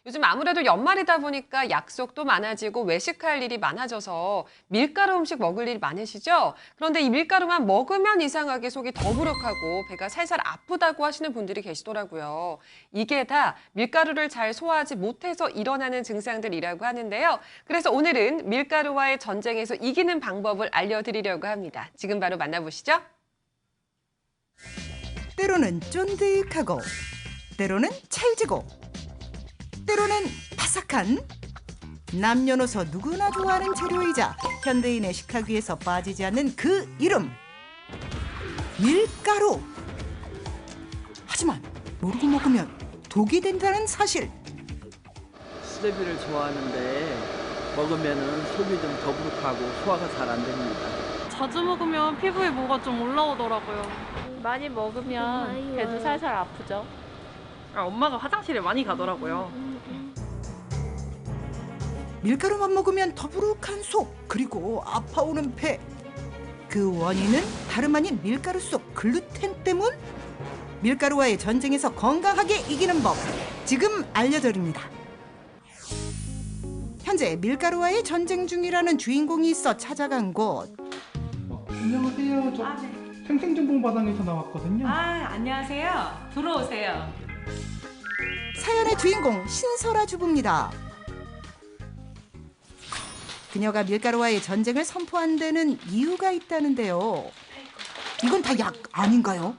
요즘 아무래도 연말이다 보니까 약속도 많아지고 외식할 일이 많아져서 밀가루 음식 먹을 일이 많으시죠? 그런데 이 밀가루만 먹으면 이상하게 속이 더부룩하고 배가 살살 아프다고 하시는 분들이 계시더라고요. 이게 다 밀가루를 잘 소화하지 못해서 일어나는 증상들이라고 하는데요. 그래서 오늘은 밀가루와의 전쟁에서 이기는 방법을 알려드리려고 합니다. 지금 바로 만나보시죠. 때로는 쫀득하고 때로는 찰지고 때로는 바삭한 남녀노소 누구나 좋아하는 재료이자 현대인의 식탁위에서 빠지지 않는 그 이름 밀가루. 하지만 모르고 먹으면 독이 된다는 사실. 수제비를 좋아하는데 먹으면은 속이 좀 더부룩하고 소화가 잘 안 됩니다. 자주 먹으면 피부에 뭐가 좀 올라오더라고요. 많이 먹으면 배도 살살 아프죠. 엄마가 화장실에 많이 가더라고요. 밀가루만 먹으면 더부룩한 속 그리고 아파오는 배. 그 원인은 다름 아닌 밀가루 속 글루텐 때문? 밀가루와의 전쟁에서 건강하게 이기는 법 지금 알려드립니다. 현재 밀가루와의 전쟁 중이라는 주인공이 있어 찾아간 곳. 안녕하세요. 저 생생정보마당에서 나왔거든요. 안녕하세요. 들어오세요. 사연의 주인공 신설아 주부입니다. 그녀가 밀가루와의 전쟁을 선포한 데는 이유가 있다는데요. 이건 다 약 아닌가요?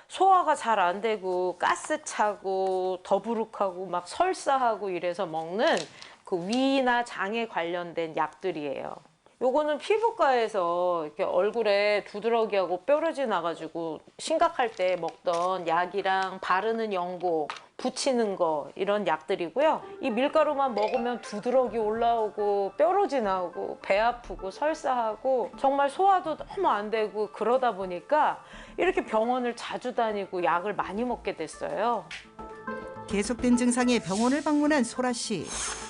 소화가 잘 안 되고 가스 차고 더부룩하고 막 설사하고 이래서 먹는 그 위나 장에 관련된 약들이에요. 요거는 피부과에서 이렇게 얼굴에 두드러기하고 뾰루지 나가지고 심각할 때 먹던 약이랑 바르는 연고, 붙이는 거 이런 약들이고요. 이 밀가루만 먹으면 두드러기 올라오고 뾰루지 나오고 배 아프고 설사하고 정말 소화도 너무 안 되고 그러다 보니까 이렇게 병원을 자주 다니고 약을 많이 먹게 됐어요. 계속된 증상에 병원을 방문한 소라 씨.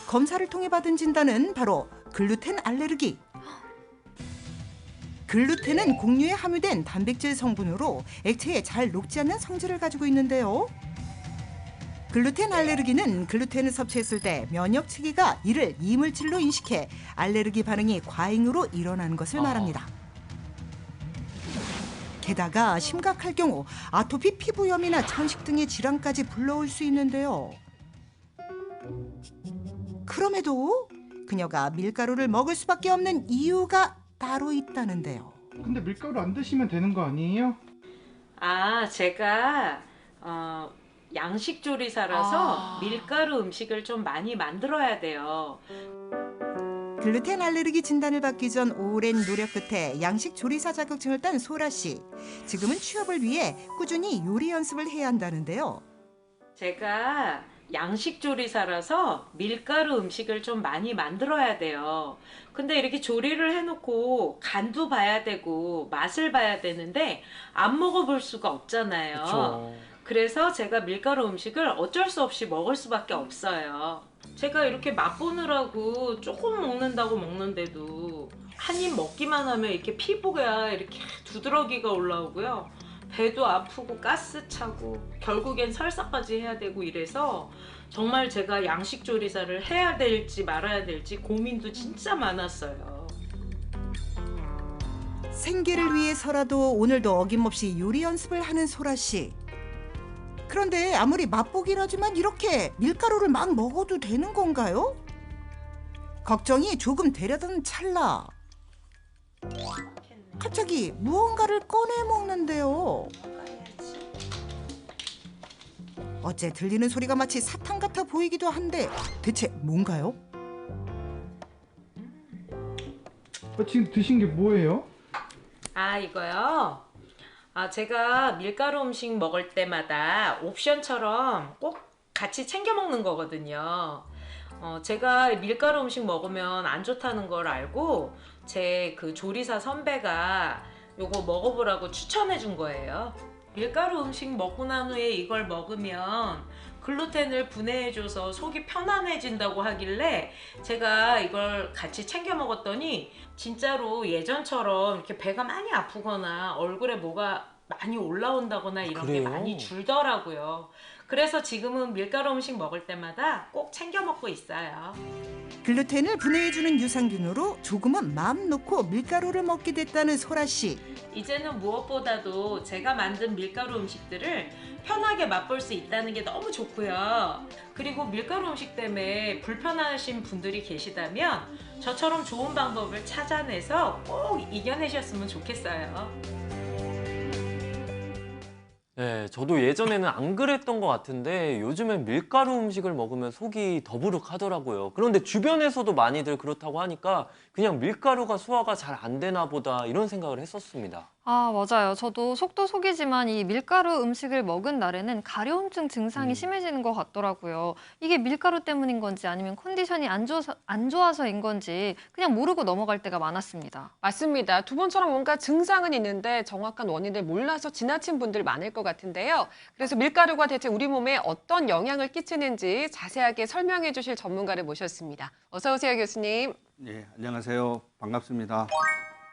검사를 통해 받은 진단은 바로 글루텐 알레르기. 글루텐은 곡류에 함유된 단백질 성분으로 액체에 잘 녹지 않는 성질을 가지고 있는데요. 글루텐 알레르기는 글루텐을 섭취했을 때 면역 체계가 이를 이물질로 인식해 알레르기 반응이 과잉으로 일어나는 것을 말합니다. 게다가 심각할 경우 아토피 피부염이나 천식 등의 질환까지 불러올 수 있는데요. 그럼에도 그녀가 밀가루를 먹을 수밖에 없는 이유가 따로 있다는데요. 근데 밀가루 안 드시면 되는 거 아니에요? 제가 양식 조리사라서 밀가루 음식을 좀 많이 만들어야 돼요. 글루텐 알레르기 진단을 받기 전 오랜 노력 끝에 양식 조리사 자격증을 딴 소라 씨. 지금은 취업을 위해 꾸준히 요리 연습을 해야 한다는데요. 제가 양식 조리사라서 밀가루 음식을 좀 많이 만들어야 돼요. 근데 이렇게 조리를 해놓고 간도 봐야 되고 맛을 봐야 되는데 안 먹어볼 수가 없잖아요. 그쵸. 그래서 제가 밀가루 음식을 어쩔 수 없이 먹을 수밖에 없어요. 제가 이렇게 맛보느라고 조금 먹는다고 먹는데도 한 입 먹기만 하면 이렇게 피부가 이렇게 두드러기가 올라오고요. 배도 아프고 가스 차고 결국엔 설사까지 해야 되고 이래서 정말 제가 양식 조리사를 해야 될지 말아야 될지 고민도 진짜 많았어요. 생계를 위해서라도 오늘도 어김없이 요리 연습을 하는 소라 씨. 그런데 아무리 맛보기라지만 이렇게 밀가루를 막 먹어도 되는 건가요? 걱정이 조금 되려던 찰나. 갑자기 무언가를 꺼내 먹는데요. 어째 들리는 소리가 마치 사탕 같아 보이기도 한데 대체 뭔가요? 지금 드신 게 뭐예요? 이거요? 제가 밀가루 음식 먹을 때마다 옵션처럼 꼭 같이 챙겨 먹는 거거든요. 제가 밀가루 음식 먹으면 안 좋다는 걸 알고 제 그 조리사 선배가 요거 먹어보라고 추천해 준 거예요. 밀가루 음식 먹고 난 후에 이걸 먹으면 글루텐을 분해해줘서 속이 편안해진다고 하길래 제가 이걸 같이 챙겨 먹었더니 진짜로 예전처럼 이렇게 배가 많이 아프거나 얼굴에 뭐가 많이 올라온다거나 이런 게 그래요? 많이 줄더라고요. 그래서 지금은 밀가루 음식 먹을 때마다 꼭 챙겨 먹고 있어요. 글루텐을 분해해주는 유산균으로 조금은 마음 놓고 밀가루를 먹게 됐다는 소라 씨. 이제는 무엇보다도 제가 만든 밀가루 음식들을 편하게 맛볼 수 있다는 게 너무 좋고요. 그리고 밀가루 음식 때문에 불편하신 분들이 계시다면 저처럼 좋은 방법을 찾아내서 꼭 이겨내셨으면 좋겠어요. 네, 저도 예전에는 안 그랬던 것 같은데 요즘엔 밀가루 음식을 먹으면 속이 더부룩하더라고요. 그런데 주변에서도 많이들 그렇다고 하니까 그냥 밀가루가 소화가 잘 안 되나 보다 이런 생각을 했었습니다. 아, 맞아요. 저도 속도 속이지만 이 밀가루 음식을 먹은 날에는 가려움증 증상이 심해지는 것 같더라고요. 이게 밀가루 때문인 건지 아니면 컨디션이 안 좋아서인 건지 그냥 모르고 넘어갈 때가 많았습니다. 맞습니다. 두 분처럼 뭔가 증상은 있는데 정확한 원인을 몰라서 지나친 분들 많을 것 같은데요. 그래서 밀가루가 대체 우리 몸에 어떤 영향을 끼치는지 자세하게 설명해 주실 전문가를 모셨습니다. 어서 오세요, 교수님. 네, 안녕하세요. 반갑습니다.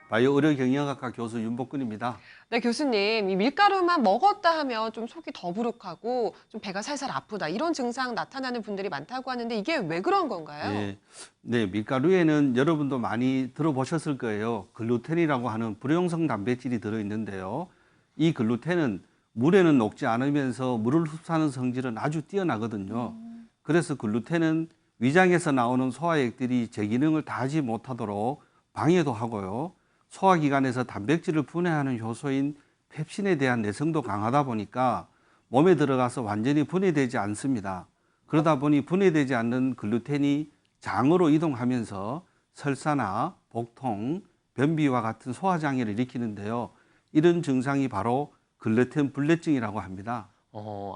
바이오 의료 경영학과 교수 윤복근입니다. 네, 교수님. 이 밀가루만 먹었다 하면 좀 속이 더부룩하고 좀 배가 살살 아프다 이런 증상 나타나는 분들이 많다고 하는데 이게 왜 그런 건가요? 네, 밀가루에는 여러분도 많이 들어보셨을 거예요. 글루텐이라고 하는 불용성 단백질이 들어있는데요. 이 글루텐은 물에는 녹지 않으면서 물을 흡수하는 성질은 아주 뛰어나거든요. 그래서 글루텐은 위장에서 나오는 소화액들이 제 기능을 다하지 못하도록 방해도 하고요. 소화기관에서 단백질을 분해하는 효소인 펩신에 대한 내성도 강하다 보니까 몸에 들어가서 완전히 분해되지 않습니다. 그러다 보니 분해되지 않는 글루텐이 장으로 이동하면서 설사나 복통, 변비와 같은 소화장애를 일으키는데요. 이런 증상이 바로 글루텐 불내증이라고 합니다.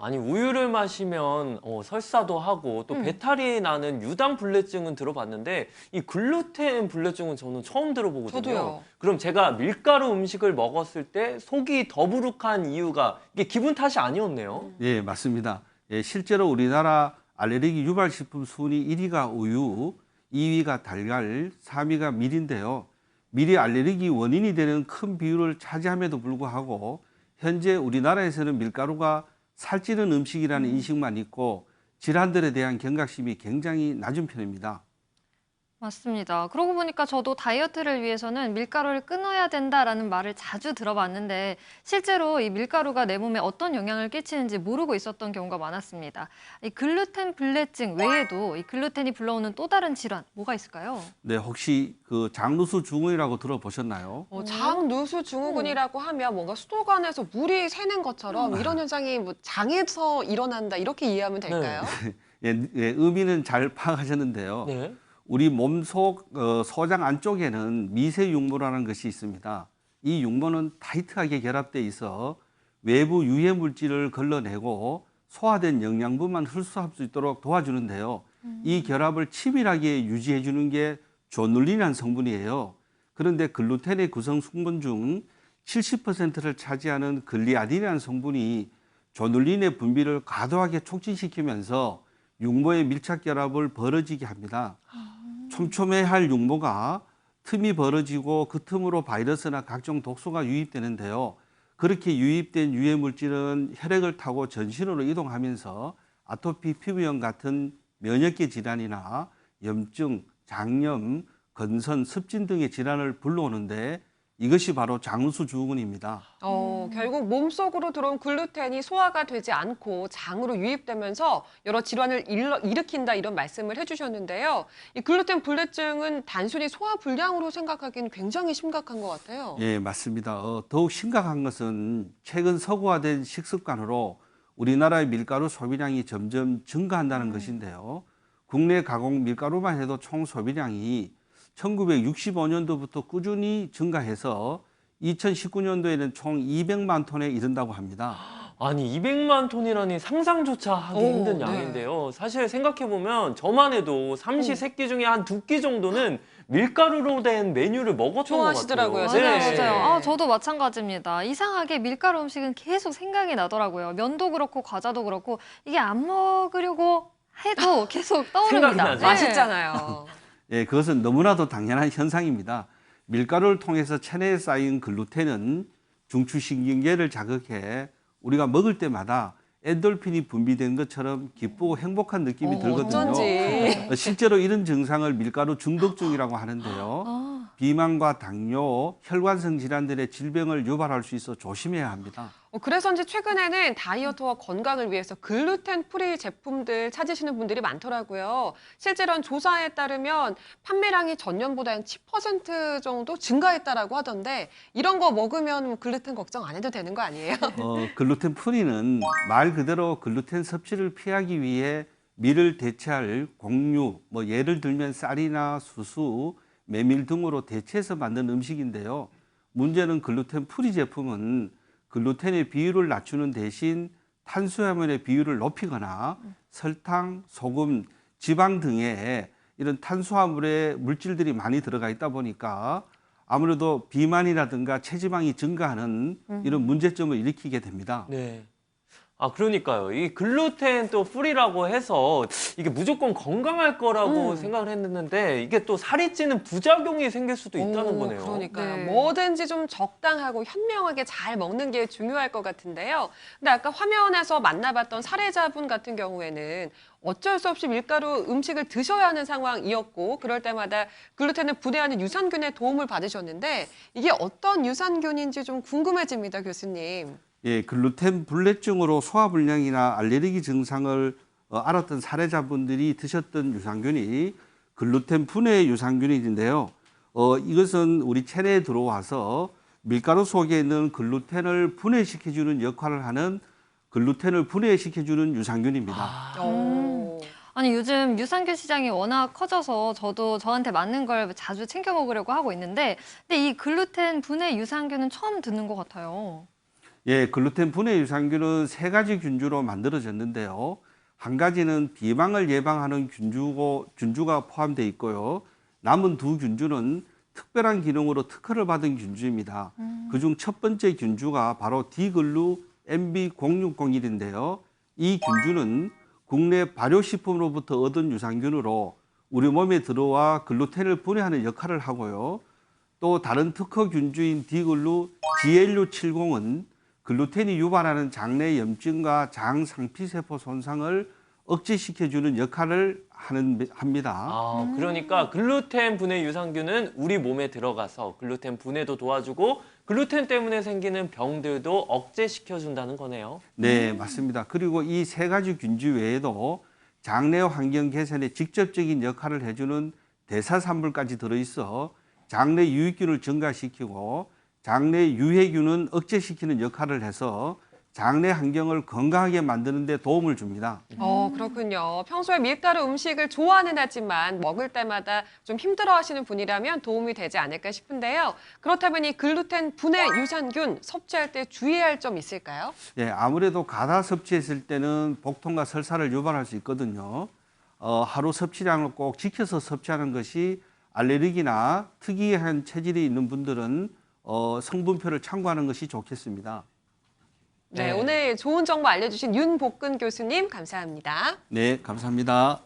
아니 우유를 마시면 설사도 하고 또 배탈이 나는 유당 불내증은 들어봤는데 이 글루텐 불내증은 저는 처음 들어보거든요. 저도요. 그럼 제가 밀가루 음식을 먹었을 때 속이 더부룩한 이유가 이게 기분 탓이 아니었네요. 예, 맞습니다. 예, 실제로 우리나라 알레르기 유발식품 순위 1위가 우유, 2위가 달걀, 3위가 밀인데요. 밀이 알레르기 원인이 되는 큰 비율을 차지함에도 불구하고 현재 우리나라에서는 밀가루가 살찌는 음식이라는 인식만 있고 질환들에 대한 경각심이 굉장히 낮은 편입니다. 맞습니다. 그러고 보니까 저도 다이어트를 위해서는 밀가루를 끊어야 된다라는 말을 자주 들어봤는데 실제로 이 밀가루가 내 몸에 어떤 영향을 끼치는지 모르고 있었던 경우가 많았습니다. 이 글루텐 불내증 외에도 이 글루텐이 불러오는 또 다른 질환 뭐가 있을까요? 네, 혹시 그 장누수 증후군이라고 들어보셨나요? 장누수 증후군이라고 하면 뭔가 수도관에서 물이 새는 것처럼 이런 현상이 뭐 장에서 일어난다 이렇게 이해하면 될까요? 예, 의미는 잘 파악하셨는데요. 네. 우리 몸속 소장 안쪽에는 미세육모라는 것이 있습니다. 이 육모는 타이트하게 결합돼 있어 외부 유해 물질을 걸러내고 소화된 영양분만 흡수할 수 있도록 도와주는데요. 이 결합을 치밀하게 유지해 주는 게 조눌린이라는 성분이에요. 그런데 글루텐의 구성 성분 중 70%를 차지하는 글리아딘이라는 성분이 조눌린의 분비를 과도하게 촉진시키면서 육모의 밀착 결합을 벌어지게 합니다. 촘촘해할 육모가 틈이 벌어지고 그 틈으로 바이러스나 각종 독소가 유입되는데요. 그렇게 유입된 유해 물질은 혈액을 타고 전신으로 이동하면서 아토피 피부염 같은 면역계 질환이나 염증, 장염, 건선, 습진 등의 질환을 불러오는데 이것이 바로 장누수 증후군입니다. 결국 몸속으로 들어온 글루텐이 소화가 되지 않고 장으로 유입되면서 여러 질환을 일으킨다 이런 말씀을 해주셨는데요. 이 글루텐 불내증은 단순히 소화 불량으로 생각하기는 굉장히 심각한 것 같아요. 예, 맞습니다. 더욱 심각한 것은 최근 서구화된 식습관으로 우리나라의 밀가루 소비량이 점점 증가한다는 것인데요. 국내 가공 밀가루만 해도 총 소비량이 1965년도부터 꾸준히 증가해서 2019년도에는 총 200만 톤에 이른다고 합니다. 아니 200만 톤이라니 상상조차 하기 힘든 네. 양인데요. 사실 생각해보면 저만 해도 삼시세끼 중에 한 2끼 정도는 밀가루로 된 메뉴를 먹었던 좋아하시더라고요. 것 같아요. 맞아요, 네. 맞아요. 아, 저도 마찬가지입니다. 이상하게 밀가루 음식은 계속 생각이 나더라고요. 면도 그렇고 과자도 그렇고 이게 안 먹으려고 해도 계속 떠오릅니다. 생각이 나죠. 맛있잖아요. 예, 그것은 너무나도 당연한 현상입니다. 밀가루를 통해서 체내에 쌓인 글루텐은 중추신경계를 자극해 우리가 먹을 때마다 엔돌핀이 분비된 것처럼 기쁘고 행복한 느낌이 들거든요. 어쩐지. 실제로 이런 증상을 밀가루 중독증이라고 하는데요. 비만과 당뇨, 혈관성 질환들의 질병을 유발할 수 있어 조심해야 합니다. 그래서인지 최근에는 다이어트와 건강을 위해서 글루텐 프리 제품들 찾으시는 분들이 많더라고요. 실제로는 조사에 따르면 판매량이 전년보다 한 10% 정도 증가했다라고 하던데 이런 거 먹으면 글루텐 걱정 안 해도 되는 거 아니에요? 글루텐 프리는 말 그대로 글루텐 섭취를 피하기 위해 밀을 대체할 곡류, 예를 들면 쌀이나 수수, 메밀 등으로 대체해서 만든 음식인데요. 문제는 글루텐 프리 제품은 글루텐의 비율을 낮추는 대신 탄수화물의 비율을 높이거나 설탕, 소금, 지방 등의 이런 탄수화물의 물질들이 많이 들어가 있다 보니까 아무래도 비만이라든가 체지방이 증가하는 이런 문제점을 일으키게 됩니다. 네. 그러니까요. 이 글루텐 또 프리라고 해서 이게 무조건 건강할 거라고 생각을 했는데 이게 또 살이 찌는 부작용이 생길 수도 있다는 거네요. 그러니까요. 네. 뭐든지 좀 적당하고 현명하게 잘 먹는 게 중요할 것 같은데요. 근데 아까 화면에서 만나봤던 사례자분 같은 경우에는 어쩔 수 없이 밀가루 음식을 드셔야 하는 상황이었고 그럴 때마다 글루텐을 분해하는 유산균의 도움을 받으셨는데 이게 어떤 유산균인지 좀 궁금해집니다, 교수님. 예, 글루텐 불내증으로 소화불량이나 알레르기 증상을 앓았던 사례자분들이 드셨던 유산균이 글루텐 분해 유산균인데요. 이것은 우리 체내에 들어와서 밀가루 속에 있는 글루텐을 분해시켜주는 역할을 하는 글루텐을 분해시켜주는 유산균입니다. 아니 요즘 유산균 시장이 워낙 커져서 저도 저한테 맞는 걸 자주 챙겨 먹으려고 하고 있는데 근데 이 글루텐 분해 유산균은 처음 듣는 것 같아요. 예, 글루텐 분해 유산균은 3가지 균주로 만들어졌는데요. 한 가지는 비만을 예방하는 균주가 포함되어 있고요. 남은 2균주는 특별한 기능으로 특허를 받은 균주입니다. 그중 첫 번째 균주가 바로 디글루 MB0601인데요. 이 균주는 국내 발효식품으로부터 얻은 유산균으로 우리 몸에 들어와 글루텐을 분해하는 역할을 하고요. 또 다른 특허 균주인 디글루 GLU70은 글루텐이 유발하는 장내 염증과 장 상피세포 손상을 억제시켜주는 역할을 합니다. 그러니까 글루텐 분해 유산균은 우리 몸에 들어가서 글루텐 분해도 도와주고 글루텐 때문에 생기는 병들도 억제시켜준다는 거네요. 네, 맞습니다. 그리고 이 3가지 균주 외에도 장내 환경 개선에 직접적인 역할을 해주는 대사산물까지 들어있어 장내 유익균을 증가시키고 장내 유해균은 억제시키는 역할을 해서 장내 환경을 건강하게 만드는 데 도움을 줍니다. 그렇군요. 평소에 밀가루 음식을 좋아는 하지만 먹을 때마다 좀 힘들어하시는 분이라면 도움이 되지 않을까 싶은데요. 그렇다면 이 글루텐 분해 유산균 섭취할 때 주의할 점 있을까요? 예, 아무래도 과다 섭취했을 때는 복통과 설사를 유발할 수 있거든요. 하루 섭취량을 꼭 지켜서 섭취하는 것이 알레르기나 특이한 체질이 있는 분들은 성분표를 참고하는 것이 좋겠습니다. 네, 오늘 좋은 정보 알려주신 윤복근 교수님 감사합니다. 네, 감사합니다.